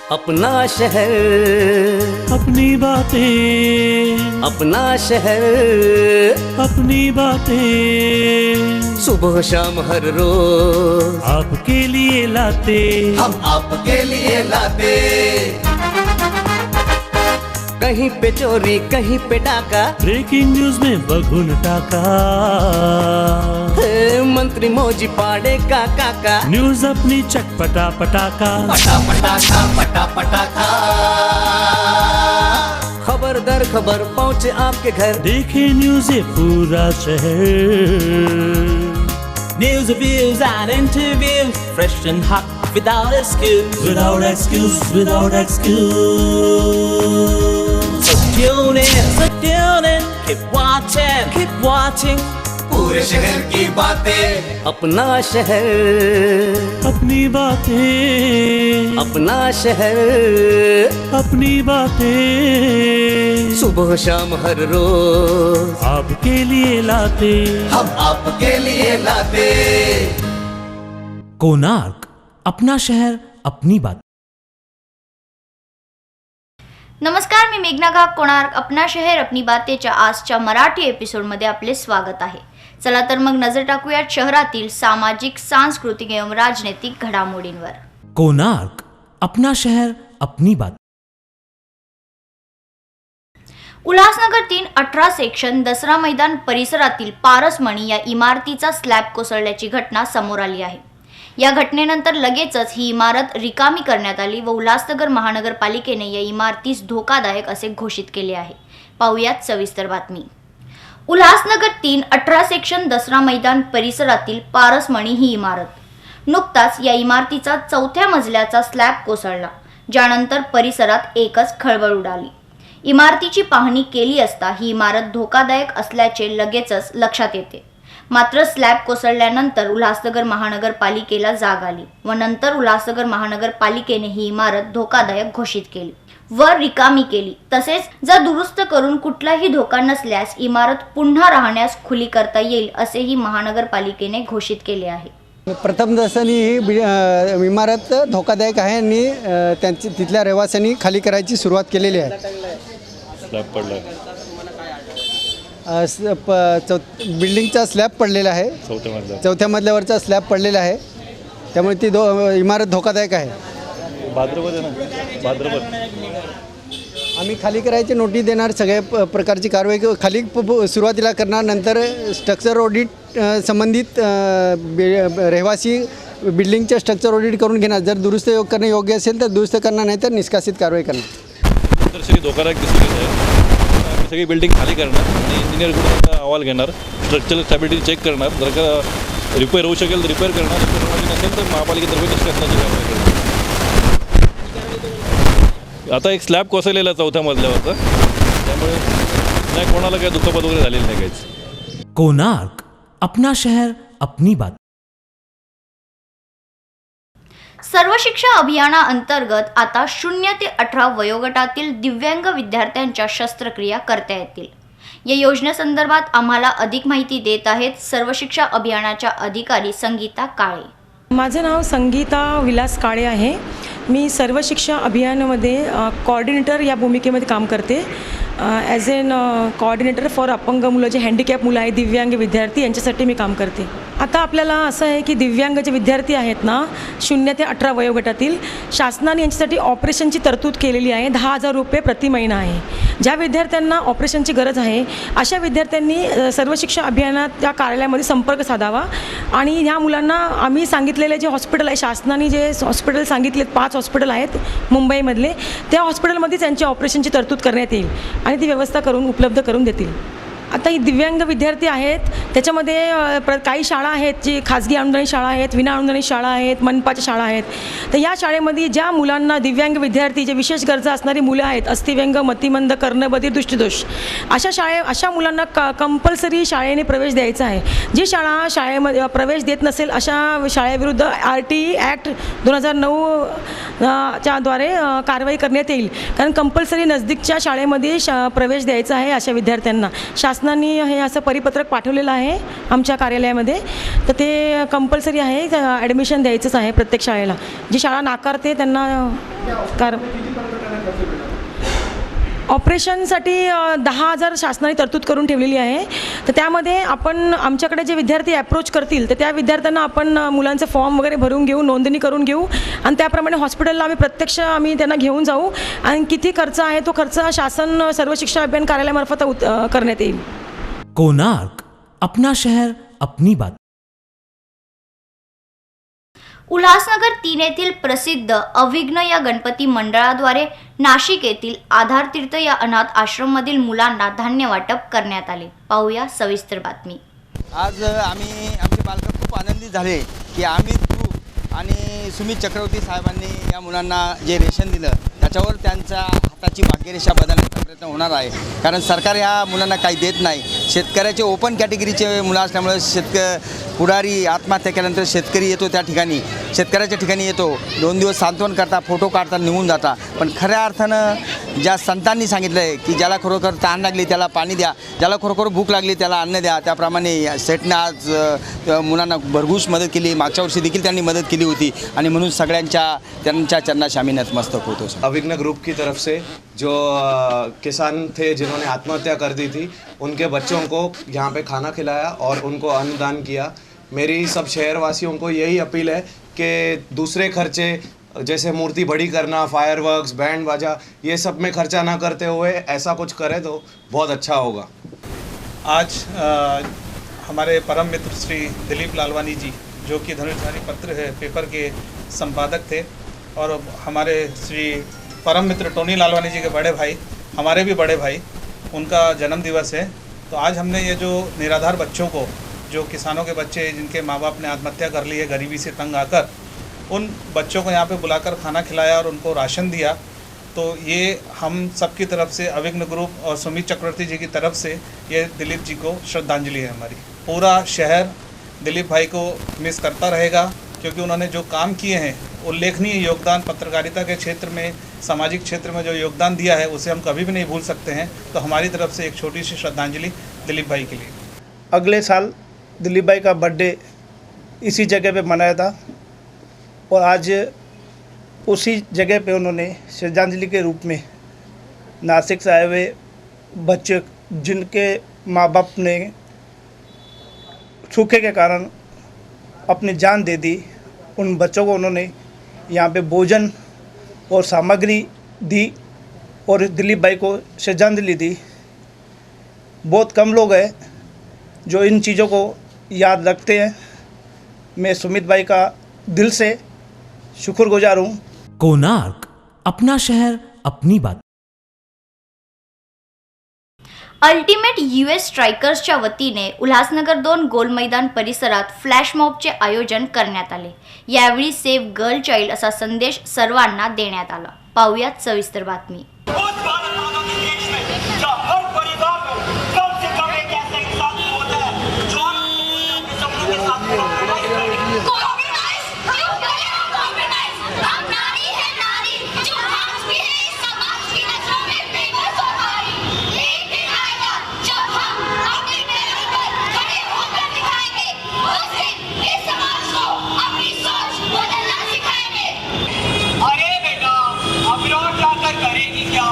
अपना शहर, अपनी बातें, अपना शहर, अपनी बातें, सुबह शाम हर रोज आपके लिए लाते, हम आपके लिए लाते। कहीं पे चोरी कहीं पे डाका, ब्रेकिंग न्यूज में बघून टाका, मंत्री मौजी पाड़े का काका, न्यूज अपनी चटपटा पटाका, पटा पटाखा पटा पटाखा। खबर दर खबर पहुँचे आपके घर, देखे न्यूज ये पूरा शहर। News, reviews and interviews, fresh and hot, without excuse. Without excuse, without excuse. So tune in, keep watching. पूरे शहर की बातें, अपना शहर, अपनी बातें, अपना शहर, अपनी बातें, सुबह शाम हर रोज आपके लिए लाते, हम आपके लिए लाते। कोणार्क, अपना शहर अपनी बात. नमस्कार, मी मेघना घाग. कोणार्क अपना शहर अपनी बातेच्या आजच्या मराठी एपिसोडमध्ये आपले स्वागत आहे. चला तर मग नजर टाकूयात शहरातील सामाजिक, सांस्कृतिक एवं राजनैतिक घडामोडींवर. कोणार्क, अपना शहर अपनी बात. उल्हासनगर 3/18 सेक्शन दसरा मैदान परिसरातील पारसमणी या इमारतीचा स्लॅब कोसळल्याची घटना समोर आली आहे. या घटनेनंतर लगेचच ही इमारत रिकामी करण्यात आली व उल्हासनगर महानगरपालिकेने या इमारतीस धोकादायक असे घोषित केले आहे. पाहुयात सविस्तर बातमी. उल्हासनगर 3/18 सेक्शन दसरा मैदान परिसरातील पारसमणी ही इमारत. नुकताच या इमारतीचा 4थ्या मजल्याचा स्लॅब कोसळला, ज्यानंतर परिसरात एकच खळबळ उडाली. इमारतीची पाहणी केली असता ही इमारत धोकादायक असल्याचे लगेचच लक्षात येते. मात्र स्लॅब कोसळल्यानंतर उल्हासनगर महानगरपालिकेला जाग आली व नंतर उल्हासनगर महानगरपालिकेने ही इमारत धोकादायक घोषित केली व रिकामी केली. तसेच जर दुरुस्त करून कुठलाही धोका नसल्यास इमारत पुन्हा राहण्यास खुली करता येईल असेही महानगरपालिकेने घोषित केले आहे. प्रथम दर्शनी ही इमारत धोकादायक आहे आणि त्यांची तिथल्या रहिवाशांनी खाली करायची सुरुवात केलेली आहे. बिल्डिंगचा स्लॅब पडलेला आहे, 4थ्या मजल्यावरचा स्लॅब पडलेला आहे, त्यामुळे ती इमारत धोकादायक आहे. आम्ही खाली करायची नोटीस देणार, सगळ्या प्रकारची कारवाई खाली सुरुवातीला करणार, नंतर स्ट्रक्चर ऑडिट संबंधित रहिवासी बिल्डिंगचं स्ट्रक्चर ऑडिट करून घेणार. जर दुरुस्त करणे योग्य असेल तर दुरुस्त करणार, नाही तर निष्कासित कारवाई करणार. धोकादायक सगळी बिल्डिंग खाली करणार आणि इंजिनियरकडून अहवाल घेणार, स्ट्रक्चरल स्टॅबिलिटी चेक करणार, जर का रिपेअर होऊ शकेल तर रिपेअर करणार, रिपेअर नसेल तर महापालिकेतर्फे निष्कासनाची कारवाई करणार. आता एक स्लॅब कोसळलेला 4थ्या मजल्यावरचा, त्यामुळे नाही कोणाला काही दुखापत वगैरे झालेली नाही काहीच. कोणार्क, अपना शहर अपनी बात. सर्व शिक्षा अभियानाअंतर्गत आता 0 ते 18 वयोगटातील दिव्यांग विद्यार्थ्यांच्या शस्त्रक्रिया करता येतील. या योजनेसंदर्भात आम्हाला अधिक माहिती देत आहेत सर्व शिक्षा अभियानाच्या अधिकारी संगीता काळे. माझं नाव संगीता विलास काळे आहे. मी सर्व शिक्षा अभियानामध्ये कोऑर्डिनेटर या भूमिकेमध्ये काम करते. ॲज एन कोऑर्डिनेटर फॉर अपंग मुलं, जे हँडिकॅप मुलं आहेत, दिव्यांग विद्यार्थी, यांच्यासाठी मी काम करते. आता आपल्याला असं आहे की दिव्यांग जे विद्यार्थी आहेत ना, 0 ते 18 वयोगटातील, शासनाने यांच्यासाठी ऑपरेशनची तरतूद केलेली आहे. 10,000 रुपये प्रति महिना आहे. ज्या विद्यार्थ्यांना ऑपरेशनची गरज आहे अशा विद्यार्थ्यांनी सर्व शिक्षा अभियानात त्या कार्यालयामध्ये संपर्क साधावा आणि ह्या मुलांना आम्ही सांगितलेले जे हॉस्पिटल आहे, शासनाने जे हॉस्पिटल सांगितलेत 5 हॉस्पिटल आहेत मुंबईमधले, त्या हॉस्पिटलमध्येच त्यांची ऑपरेशनची तरतूद करण्यात येईल आणि ती व्यवस्था करून उपलब्ध करून देतील. आता ही दिव्यांग विद्यार्थी आहेत, त्याच्यामध्ये काही शाळा आहेत जी खाजगी अनुदानित शाळा आहेत, विना अनुदानित शाळा आहेत, मनपाच्या शाळा आहेत. तर या शाळेमध्ये ज्या मुलांना दिव्यांग विद्यार्थी, जे विशेष गरजा असणारी मुलं आहेत, अस्थिव्यंग, मतिमंद, कर्णबधिर, दृष्टिदोष, अशा मुलांना कंपल्सरी शाळेने प्रवेश द्यायचा आहे. जी शाळा शाळेमध्ये प्रवेश देत नसेल अशा शाळेविरुद्ध RT ॲक्ट 2009 च्या द्वारे कारवाई करण्यात येईल. कारण कंपल्सरी नजदीकच्या शाळेमध्ये प्रवेश द्यायचा आहे अशा विद्यार्थ्यांना. शासनाने शासनाने हे असं परिपत्रक पाठवलेलं आहे आमच्या कार्यालयामध्ये, तर ते कंपल्सरी आहे, ॲडमिशन द्यायचंच आहे प्रत्येक शाळेला. जी शाळा नाकारते त्यांना ऑपरेशनसाठी 10,000 शासनाने तरतूद करून ठेवलेली आहे. तर त्यामध्ये आपण आमच्याकडे जे विद्यार्थी ॲप्रोच करतील तर त्या विद्यार्थ्यांना आपण मुलांचे फॉर्म वगैरे भरून घेऊ, नोंदणी करून घेऊ आणि त्याप्रमाणे हॉस्पिटलला आम्ही त्यांना घेऊन जाऊ आणि किती खर्च आहे तो खर्च शासन सर्व शिक्षा अभियान कार्यालयामार्फत करण्यात येईल. कोणार्क, अपना शहर अपनी बात. उल्हासनगर 3 येथील प्रसिद्ध अविघ्न या गणपती मंडळाद्वारे नाशिक येथील आधार तीर्थ या अनाथ आश्रममधील मुलांना धान्य वाटप करण्यात आले. पाहूया सविस्तर बातमी. आज आमचे पालक खूप आनंदित झाले की अमित ग्रुप आणि सुमित चक्रवर्ती साहेबांनी या मुलांना जे रेशन दिलं त्याच्यावर त्यांच्या हाताची भाग्यरेषा बदलण्याचा प्रयत्न होणार आहे. कारण सरकार ह्या मुलांना काही देत नाही. शेतकऱ्याचे ओपन कॅटेगरीचे मुलं असल्यामुळे पुढारी आत्महत्या केल्यानंतर शेतकरी येतो त्या ठिकाणी, शेतकऱ्याच्या ठिकाणी येतो, 2 दिवस सांत्वन करता, फोटो काढता, निघून जाता. पण खऱ्या अर्थानं ज्या संतांनी सांगितलं आहे की ज्याला खरोखर तहान लागली त्याला पाणी द्या, ज्याला खरोखर भूक लागली त्याला अन्न द्या, त्याप्रमाणे सेटनं आज मुलांना भरघोस मदत केली. मागच्या वर्षी देखील त्यांनी मदत केली होती आणि म्हणून त्यांच्या चरणाशी आम्ही नतमस्तक होतो. अविघ्न ग्रुप की तरफ से जो किसान थे जिन्होंने आत्महत्या कर दी थी उनके बच्चों को यहाँ पे खाना खिलाया और उनको अन्नदान किया. मेरी सब शहरवासियों को यही अपील है कि दूसरे खर्चे जैसे मूर्ति बड़ी करना, फायरवर्क्स, बैंड बाजा, ये सब में खर्चा ना करते हुए ऐसा कुछ करें तो बहुत अच्छा होगा. आज हमारे परम मित्र श्री दिलीप लालवानी जी, जो कि धनुषधारी पत्र है पेपर के संपादक थे, और हमारे श्री परम मित्र टोनी लालवानी जी के बड़े भाई, हमारे भी बड़े भाई, उनका जन्म दिवस है. तो आज हमने ये जो निराधार बच्चों को, जो किसानों के बच्चे जिनके माँ बाप ने आत्महत्या कर ली है गरीबी से तंग आकर, उन बच्चों को यहाँ पे बुलाकर खाना खिलाया और उनको राशन दिया. तो ये हम सब की तरफ से, अविघ्न ग्रुप और सुमित चक्रवर्ती जी की तरफ से, ये दिलीप जी को श्रद्धांजलि है हमारी. पूरा शहर दिलीप भाई को मिस करता रहेगा क्योंकि उन्होंने जो काम किए हैं, उल्लेखनीय योगदान पत्रकारिता के क्षेत्र में, सामाजिक क्षेत्र में जो योगदान दिया है उसे हम कभी भी नहीं भूल सकते हैं. तो हमारी तरफ से एक छोटी सी श्रद्धांजलि दिलीप भाई के लिए. अगले साल दिलीप भाई का बर्थडे इसी जगह पे मनाया था और आज उसी जगह पे उन्होंने श्रद्धांजलि के रूप में नासिक से आए हुए बच्चे जिनके माँ बाप ने सूखे के कारण अपनी जान दे दी, उन बच्चों को उन्होंने यहाँ पे भोजन और सामग्री दी और दिलीप भाई को श्रद्धांजलि दी. बहुत कम लोग हैं जो इन चीज़ों को याद रखते हैं. मैं सुमित भाई का दिल से शुक्रगुजार हूँ. कोणार्क, अपना शहर अपनी बात. अल्टिमेट US स्ट्रायकर्सच्या वतीने उल्हासनगर 2 गोल मैदान परिसरात फ्लॅश मॉबचे आयोजन करण्यात आले. यावेळी सेव्ह गर्ल चाइल्ड असा संदेश सर्वांना देण्यात आला. पाहूयात सविस्तर बातमी. करेगी क्या,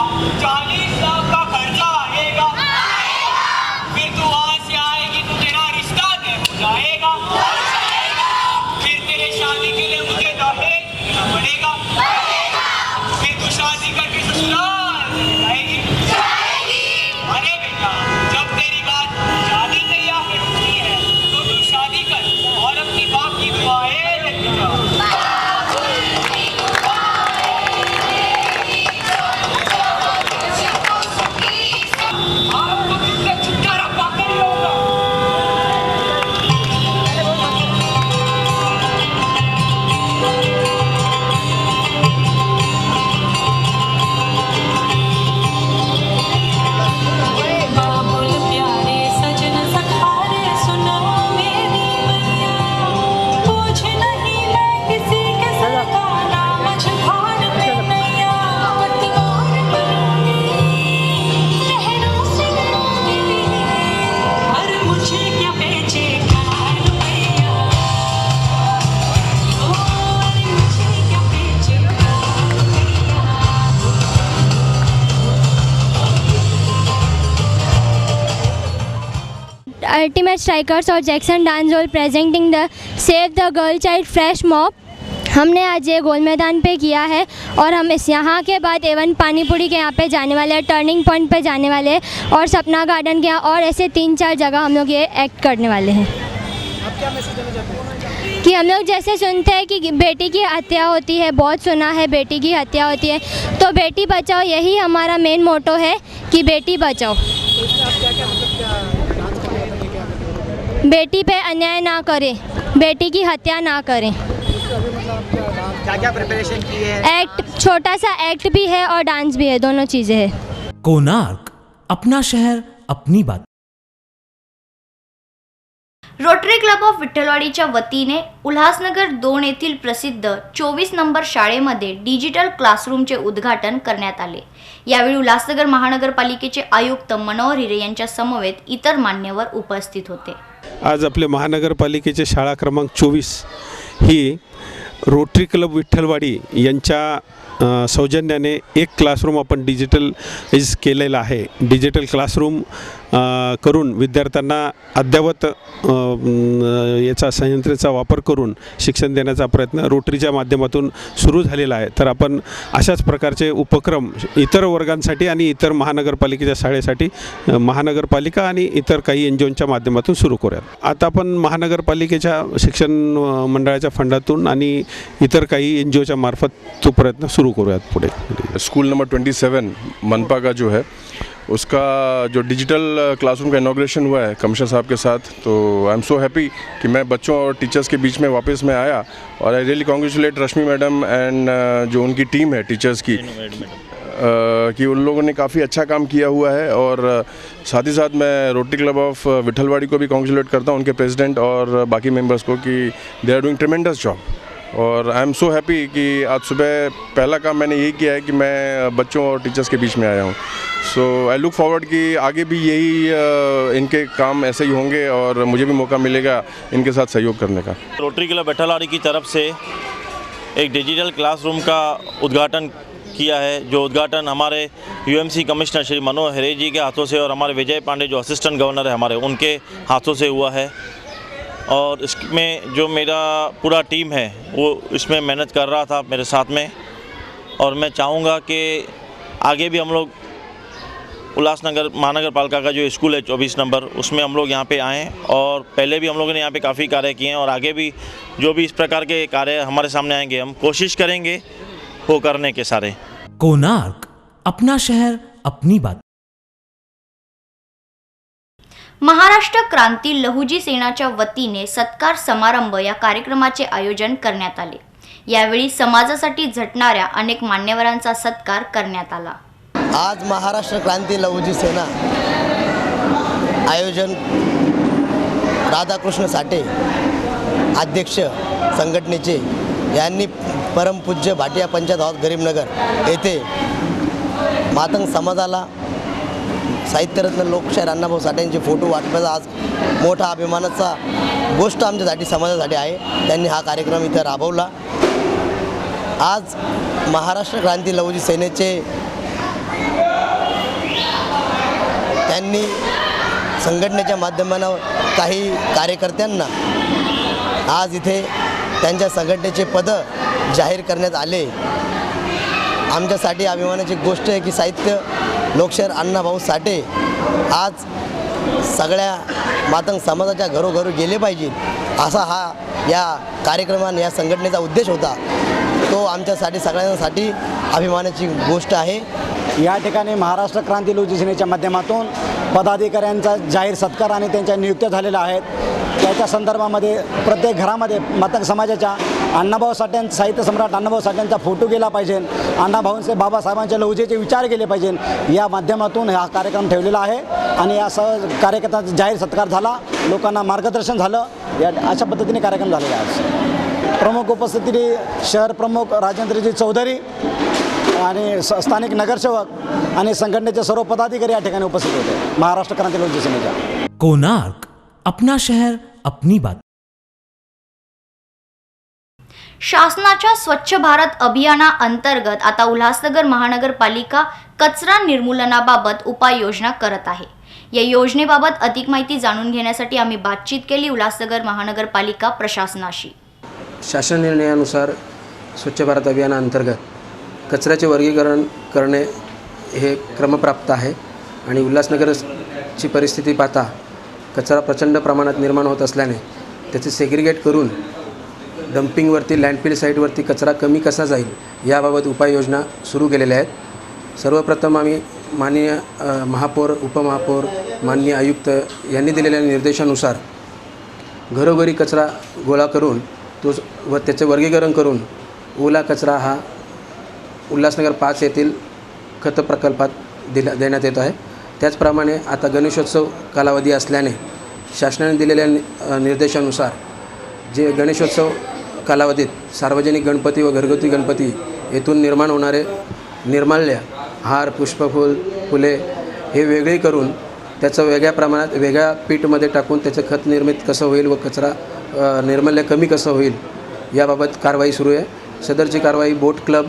अल्टीमेट स्ट्राइकर्स और Jackson dancehall presenting the save the girl child flash mob हमने आज ये गोल मैदान पे किया है और हम इस यहाँ के बाद एवन पानीपुरी के यहाँ पे जाने वाले हैं, टर्निंग पॉइंट पे जाने वाले हैं और सपना गार्डन के यहाँ और ऐसे 3-4 जगह हम लोग ये एक्ट करने वाले हैं। आप क्या मैसेज देना चाहते हैं? कि हम लोग जैसे सुनते हैं कि बेटी की हत्या होती है, बहुत सुना है बेटी की हत्या होती है, तो बेटी बचाओ यही हमारा मेन मोटो है कि बेटी बचाओ। बेटी पे अन्याय ना करें, बेटी की हत्या ना करें। क्या क्या प्रिपरेशन की है? एक्ट, छोटा सा एक्ट भी है और डांस भी है, दोनों चीज़ें हैं। कोणार्क, अपना शहर अपनी बात। रोटरी क्लब ऑफ विठ्ठलवाडीच्या वतीने उल्हासनगर 2 येथील प्रसिद्ध 24 नंबर शाळेमध्ये डिजिटल क्लासरूमचे उद्घाटन करण्यात आले। यावेळी उल्हासनगर महानगरपालिकेचे आयुक्त मनोहर हिरे यांच्या समवेत इतर मान्यवर उपस्थित होते। आज आपले महानगरपालिकेचे शाळा क्रमांक 24 ही रोटरी क्लब विठ्ठलवाडी यांच्या सौजन्याने एक क्लासरूम आपण डिजिटलाइज केलेला आहे। डिजिटल क्लासरूम करून विद्यार्थ्यांना अद्ययावत याचा संयंत्रेचा वापर करून शिक्षण देण्याचा प्रयत्न रोटरीच्या माध्यमातून सुरू झालेला आहे। तर आपण अशाच प्रकारचे उपक्रम इतर वर्गांसाठी आणि इतर महानगरपालिकेच्या शाळेसाठी महानगरपालिका आणि इतर काही एनजीओच्या माध्यमातून सुरू करूयात। आता आपण महानगरपालिकेच्या शिक्षण मंडळाच्या फंडातून आणि इतर काही एनजीओच्या मार्फत तो प्रयत्न सुरू करूयात पुढे। स्कूल नंबर 27 मनपा का जो है उसका जो डिजिटल क्लासरूम का इनॉग्रेशन हुआ है कमिश्नर साहब के साथ, तो आई एम सो हैप्पी कि मैं बच्चों और टीचर्स के बीच में वापस में आया और I really congratulate Rashmi madam end जो उनकी टीम है टीचर्स की कि उन लोगों ने काफ़ी अच्छा काम किया हुआ है। और साथ ही साथ मैं रोटरी क्लब ऑफ विठ्ठलवाड़ी को भी कॉन्ग्रेचुलेट करता हूँ, उनके प्रेसिडेंट और बाकी मेंबर्स को, कि दे आर डूइंग ट्रेमेंडस जॉब। और आई एम सो हैप्पी कि आज सुबह पहला काम मैंने यही किया है कि मैं बच्चों और टीचर्स के बीच में आया हूँ। सो आई लुक फॉरवर्ड कि आगे भी यही इनके काम ऐसे ही होंगे और मुझे भी मौका मिलेगा इनके साथ सहयोग करने का। रोटरी क्लब विठ्ठलवाड़ी की तरफ से एक डिजिटल क्लासरूम का उद्घाटन किया है, जो उद्घाटन हमारे यूएमसी कमिश्नर श्री मनोहर हिरे जी के हाथों से और हमारे विजय पांडे जो असिस्टेंट गवर्नर है हमारे, उनके हाथों से हुआ है। और इसमें जो मेरा पूरा टीम है वो इसमें मेहनत कर रहा था मेरे साथ में, और मैं चाहूँगा कि आगे भी हम लोग उल्लासनगर महानगर पालिका का जो स्कूल है 24 नंबर, उसमें हम लोग यहाँ पे आएँ। और पहले भी हम लोगों ने यहाँ पे काफ़ी कार्य किए हैं और आगे भी जो भी इस प्रकार के कार्य हमारे सामने आएंगे हम कोशिश करेंगे वो करने के सारे। कोणार्क, अपना शहर अपनी बात। महाराष्ट्र क्रांती लहुजी सेनाच्या वतीने सत्कार समारंभ या कार्यक्रमाचे आयोजन करण्यात आले। यावेळी समाजासाठी झटणाऱ्या अनेक मान्यवरांचा सत्कार करण्यात आला। आज महाराष्ट्र क्रांती लहुजी सेना आयोजन राधाकृष्ण साठे अध्यक्ष संघटनेचे यांनी परमपूज्य भाटिया पंचायत हॉल गरीबनगर येथे मातंग समाजाला साहित्यरत्न लोकशाहीर अण्णाभाऊ साठे यांचे फोटो वाटपाचा आज मोठा अभिमानाचा गोष्ट आमच्यासाठी समाजासाठी आहे। त्यांनी हा कार्यक्रम इथं राबवला। आज महाराष्ट्र क्रांती लहुजी सेनेचे त्यांनी संघटनेच्या माध्यमानं काही कार्यकर्त्यांना आज इथे त्यांच्या संघटनेचे पद जाहीर करण्यात आले। आमच्यासाठी अभिमानाची गोष्ट आहे की साहित्य लोकशाहीर अण्णाभाऊ साठे आज सगळ्या मातंग समाजाच्या घरोघरी गेले पाहिजे असा हा या कार्यक्रमाने या संघटनेचा उद्देश होता। तो आमच्यासाठी सगळ्यांसाठी अभिमानाची गोष्ट आहे। या ठिकाणी महाराष्ट्र क्रांती लहुजी सेनेच्या माध्यमातून पदाधिकाऱ्यांचा जाहीर सत्कार आणि त्यांच्या नियुक्त्या झालेल्या आहेत। त्याच्या संदर्भामध्ये प्रत्येक घरामध्ये मातंग समाजाच्या अण्णाभाऊ साठे साहित्य सम्राट अण्णाभाऊ साठेंचा फोटो गेला पाहिजे, अण्णाभाऊंचे बाबासाहेबांच्या लहुजीचे विचार गेले पाहिजे, या माध्यमातून हा कार्यक्रम ठेवलेला आहे। आणि या कार्यक्रमाचा जाहीर सत्कार झाला, लोकांना मार्गदर्शन झालं, या अशा पद्धतीने कार्यक्रम झालेला आहे। प्रमुख उपस्थिती शहर प्रमुख राजेंद्रजी चौधरी आणि स्थानिक नगरसेवक आणि संघटनेचे सर्व पदाधिकारी या ठिकाणी उपस्थित होते महाराष्ट्र क्रांती लहुजी सेनेच्या। कोणार्क, अपना शहर अपनी बात। शासनाच्या स्वच्छ भारत अभियानाअंतर्गत आता उल्हासनगर महानगरपालिका कचरा निर्मूलनाबाबत उपाययोजना करत आहे। या योजनेबाबत अधिक माहिती जाणून घेण्यासाठी आम्ही बातचीत केली उल्हासनगर महानगरपालिका प्रशासनाशी. शासन निर्णयानुसार स्वच्छ भारत अभियानाअंतर्गत कचऱ्याचे वर्गीकरण करणे हे क्रमप्राप्त आहे आणि उल्हासनगरची परिस्थिती पाहता कचरा प्रचंड प्रमाणात निर्माण होत असल्याने त्याचे सेग्रिगेट करून डम्पिंगवरती लँडफिल साईटवरती कचरा कमी कसा जाईल याबाबत उपाययोजना सुरू केलेल्या आहेत. सर्वप्रथम आम्ही माननीय महापौर, उपमहापौर, माननीय आयुक्त यांनी दिलेल्या निर्देशानुसार घरोघरी कचरा गोळा करून तो व त्याचे वर्गीकरण करून ओला कचरा हा उल्हासनगर 5 येथील खत प्रकल्पात देण्यात येत आहे. त्याचप्रमाणे आता गणेशोत्सव कालावधी असल्याने शासनाने दिलेल्या निर्देशानुसार जे गणेशोत्सव कालावधीत सार्वजनिक गणपती व घरगुती गणपती येथून निर्माण होणारे निर्माल्य, हार, पुष्पफूल, फुले हे वेगळे करून त्याचं वेगळ्या प्रमाणात वेगळ्या पीठमध्ये टाकून त्याचं खत निर्मित कसं होईल व कचरा निर्माल्य कमी कसं होईल याबाबत कारवाई सुरू आहे. सदरची कारवाई बोट क्लब,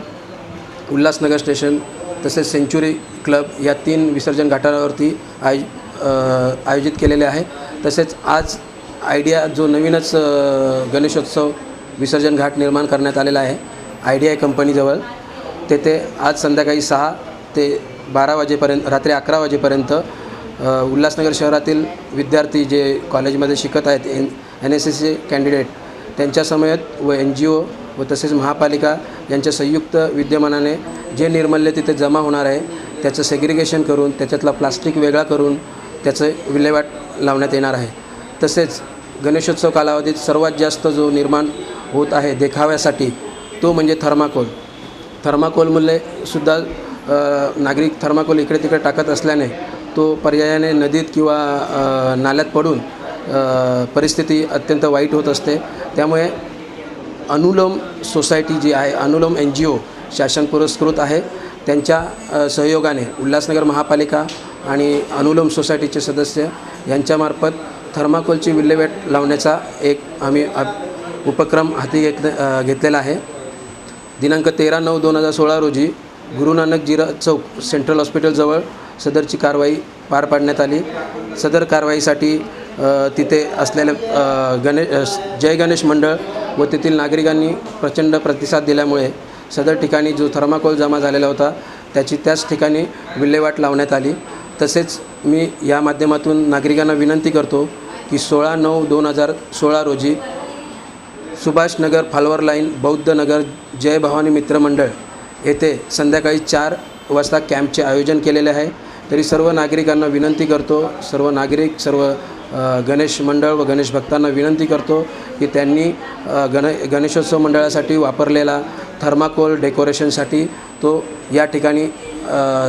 उल्हासनगर स्टेशन तसेच सेंच्युरी क्लब या 3 विसर्जन घाटावरती आयोजित केलेले आहे. तसेच आज आयडिया जो नवीनच गणेशोत्सव विसर्जन घाट निर्माण करण्यात आलेला आहे आयडिया कंपनीजवळ, तेथे आज संध्याकाळी 6 ते 12 वाजेपर्यंत, रात्री 11 वाजेपर्यंत उल्हासनगर शहरातील विद्यार्थी जे कॉलेजमध्ये शिकत आहेत, NSSचे कॅन्डिडेट त्यांच्यासमवेत व NGO व तसेच महापालिका यांच्या संयुक्त विद्यमानाने जे निर्माल्य तिथे जमा होणार आहे त्याचं सेग्रिगेशन करून त्याच्यातला प्लास्टिक वेगळा करून त्याचं विल्हेवाट लावण्यात येणार आहे. तसेच गणेशोत्सव कालावधीत सर्वात जास्त जो निर्माण होत आहे देखाव्यासाठी तो म्हणजे थर्माकोल. थर्माकोलमुळे सुद्धा नागरिक थर्माकोल इकडे तिकडे टाकत असल्याने तो पर्यायाने नदीत किंवा नाल्यात पडून परिस्थिती अत्यंत वाईट होत असते. त्यामुळे अनुलोम सोसायटी जी आहे, अनुलोम NGO शासन पुरस्कृत आहे, त्यांच्या सहयोगाने उल्हासनगर महापालिका आणि अनुलोम सोसायटीचे सदस्य यांच्यामार्फत थर्माकोलची विल्हेवाट लावण्याचा एक आम्ही उपक्रम हाती घेतलेला आहे. दिनांक 13/9/2016 रोजी गुरु नानक जीरा चौक सेंट्रल हॉस्पिटलजवळ सदरची कारवाई पार पाडण्यात आली. सदर कारवाईसाठी तिथे असलेल्या जय गणेश मंडळ व तेथील नागरिकांनी प्रचंड प्रतिसाद दिल्यामुळे सदर ठिकाणी जो थर्माकोल जमा झालेला होता त्याची त्याच ठिकाणी विल्हेवाट लावण्यात आली. तसेच मी या माध्यमातून नागरिकांना विनंती करतो की 16/9/2016 रोजी सुभाषनगर, फालवर लाईन, बौद्ध नगर, जय भवानी मित्र मंडळ येथे संध्याकाळी 4 वाजता कॅम्पचे आयोजन केलेले आहे. तरी सर्व नागरिकांना विनंती करतो, सर्व नागरिक, सर्व गणेश मंडळ व गणेश भक्तांना विनंती करतो की त्यांनी गणेशोत्सव मंडळासाठी वापरलेला थर्माकोल डेकोरेशनसाठी तो या ठिकाणी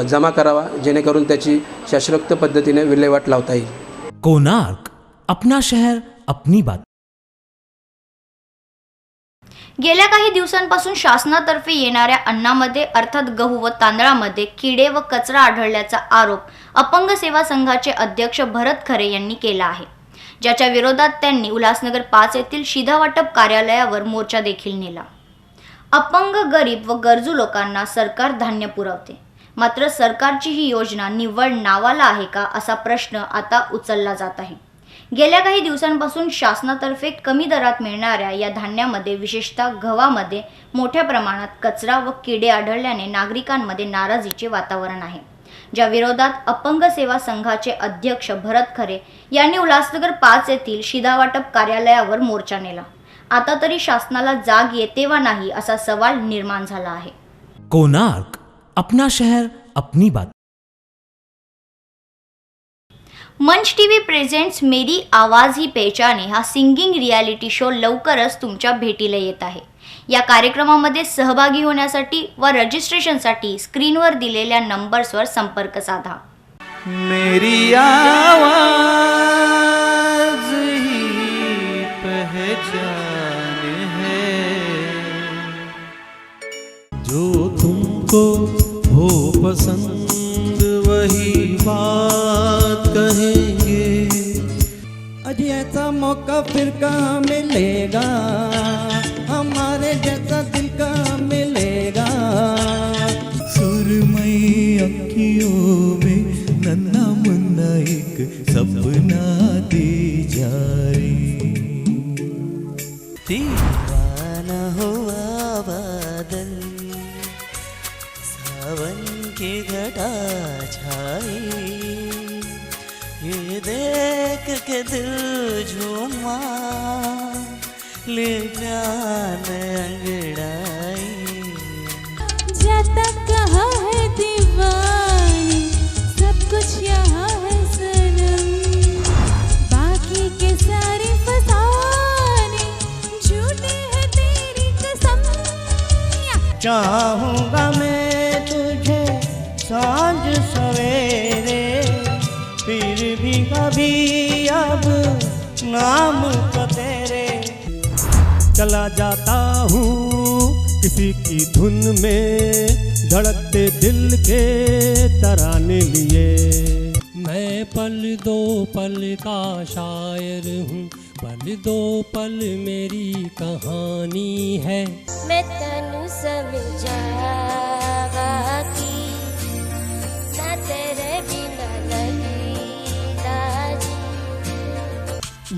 जमा करावा, जेणेकरून त्याची शास्त्रोक्त पद्धतीने विल्हेवाट लावता येईल. कोणार्क, अपना शहर अपनी बात. गेल्या काही दिवसांपासून शासनातर्फे येणाऱ्या अन्नामध्ये अर्थात गहू व तांदळामध्ये किडे व कचरा आढळल्याचा आरोप अपंग सेवा संघाचे अध्यक्ष भरत खरे यांनी केला आहे, ज्याच्या विरोधात त्यांनी उल्हासनगर 5 येथील शिधा वाटप कार्यालयावर मोर्चा देखील नेला. अपंग, गरीब व गरजू लोकांना सरकार धान्य पुरवते, मात्र सरकारची ही योजना निव्वळ नावाला आहे का असा प्रश्न आता उचलला जात आहे. गेल्या काही दिवसांपासून शासनातर्फे कमी दरात मिळणाऱ्या या धान्यामध्ये विशेषतः गव्हामध्ये मोठ्या प्रमाणात कचरा व किडे आढळल्याने नागरिकांमध्ये नाराजीचे वातावरण आहे, ज्या विरोधात अपंग सेवा संघाचे अध्यक्ष भरत खरे यांनी उल्हासनगर 5 येथील शिधा वाटप कार्यालयावर मोर्चा नेला. आता तरी शासनाला जाग येते वा नाही असा सवाल निर्माण झाला आहे. कोणार्क, अपना शहर अपनी बात. मंच टीव्ही प्रेझेंट्स मेरी आवाज ही पहचाने हा सिंगिंग रियालिटी शो लवकरच तुमच्या भेटीला येत आहे. या कार्यक्रमामध्ये सहभागी होण्यासाठी व रजिस्ट्रेशनसाठी स्क्रीनवर दिलेल्या नंबर्सवर संपर्क साधा. मेरी आवाज ही पहचान है, जो तुमको हो पसंद वही बात कहेंगे. अजी ऐसा मौका फिर कहाँ मिलेगा, हमारे जैसा दिल का मिलेगा. सुरमई अखियों में नन्हा मुन्ना एक के दिल झूमा ले जान अंगड़ाई। जब तक कहा है दीवानी सब कुछ यहाँ है सनम, बाकी के सारे फसाने झूठे हैं तेरी कसम। चाहूँगा मैं तुझे सांझ सवेरे, फिर भी कभी अब नाम तो तेरे। चला जाता हूँ किसी की धुन में, धड़कते दिल के तराने लिए। मैं पल दो पल का शायर हूँ, पल दो पल मेरी कहानी है। मैं तनु समझावा की ना तेरे बिना लगीला जी।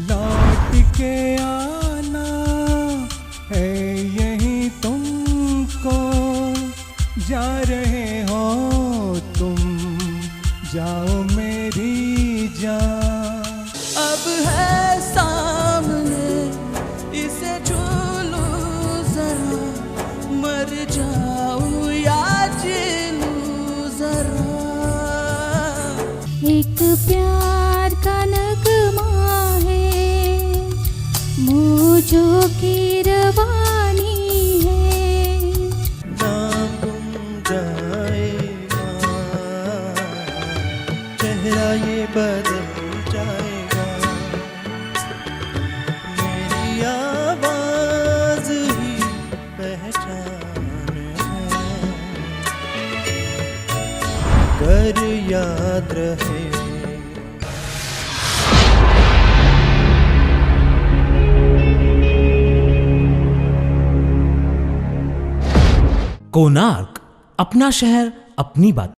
लौट के आना है यही तुमको, जा रहे हो तुम, जाओ मेरी जान। अब है सामने इसे झूलू जरा, मर जाऊं या जीलूं जरा। एक प्यार का नगमा है, मौजों की रवानी है। नाम गुम जाएगा, चेहरा ये बदल जाएगा, मेरी आवाज ही पहचान है, कर याद रहे। कोणार्क, अपना शहर अपनी बात।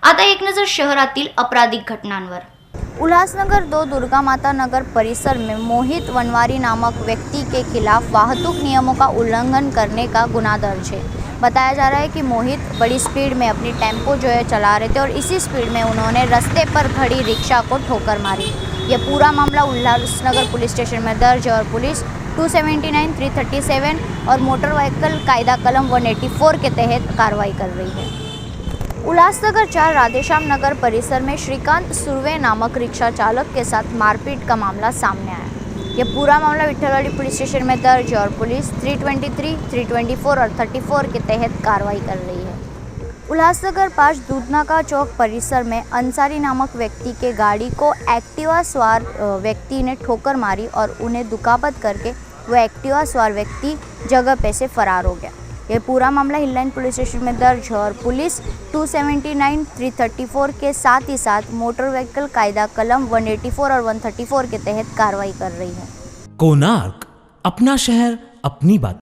आता एक नजर शहरातील आपराधिक घटनांवर। उल्लासनगर 2 दुर्गा माता नगर परिसर में मोहित वनवारी नामक व्यक्ति के खिलाफ वाहतूक नियमों का उल्लंघन करने का गुनाह दर्ज है। बताया जा रहा है कि मोहित बड़ी स्पीड में अपनी टेम्पो जो है चला रहे थे और इसी स्पीड में उन्होंने रास्ते पर खड़ी रिक्शा को ठोकर मारी। यह पूरा मामला उल्लासनगर पुलिस स्टेशन में दर्ज है और पुलिस 279, 337 और मोटर व्हीकल कायदा कलम 184 के तहत कार्रवाई कर रही है। उल्लासनगर 4 राधेश्याम नगर परिसर में श्रीकांत सुरवे नामक रिक्शा चालक के साथ मारपीट का मामला सामने आया। यह पूरा मामला विठलवाड़ी पुलिस स्टेशन में दर्ज है और पुलिस 323, 324 और 34 के तहत कार्रवाई कर रही है। उल्लासनगर 5 दूधनाका चौक परिसर में अंसारी नामक व्यक्ति के गाड़ी को एक्टिवा सवार व्यक्ति ने ठोकर मारी और उन्हें दुखापत करके वह एक्टिवा सवार व्यक्ति जगह पे से फरार हो गया। यह पूरा मामला हिल लाइन पुलिस स्टेशन में दर्ज है और पुलिस 279, 334 के साथ ही साथ मोटर व्हीकल कायदा कलम 184 और 134 के तहत कार्रवाई कर रही है। कोणार्क, अपना शहर अपनी बात।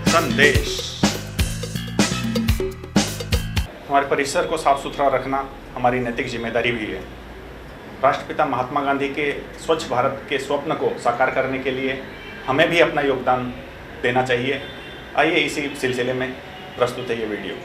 संदेश। हमारे परिसर को साफ सुथरा रखना हमारी नैतिक जिम्मेदारी भी है। राष्ट्रपिता महात्मा गांधी के स्वच्छ भारत के स्वप्न को साकार करने के लिए हमें भी अपना योगदान देना चाहिए। आइए इसी सिलसिले में प्रस्तुत है ये वीडियो।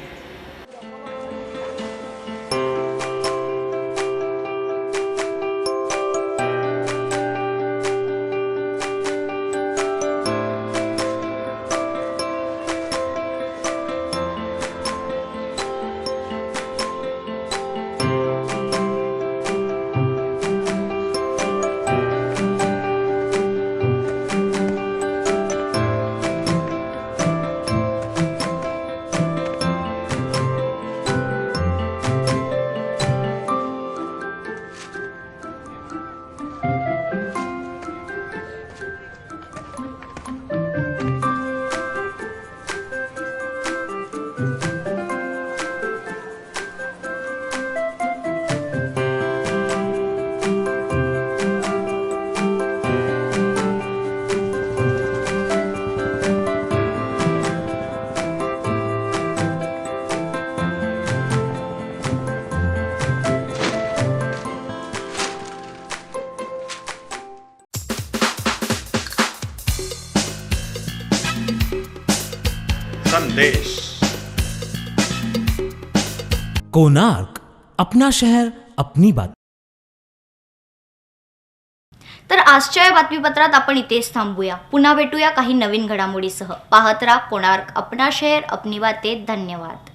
संदेश। कोणार्क, अपना शहर अपनी बात. तर आजच्या या बातमीपत्रात आपण इथेच थांबूया. पुन्हा भेटूया काही नवीन घडामोडीसह. पाहत राहा कोणार्क, अपना शहर अपनी बातें. धन्यवाद.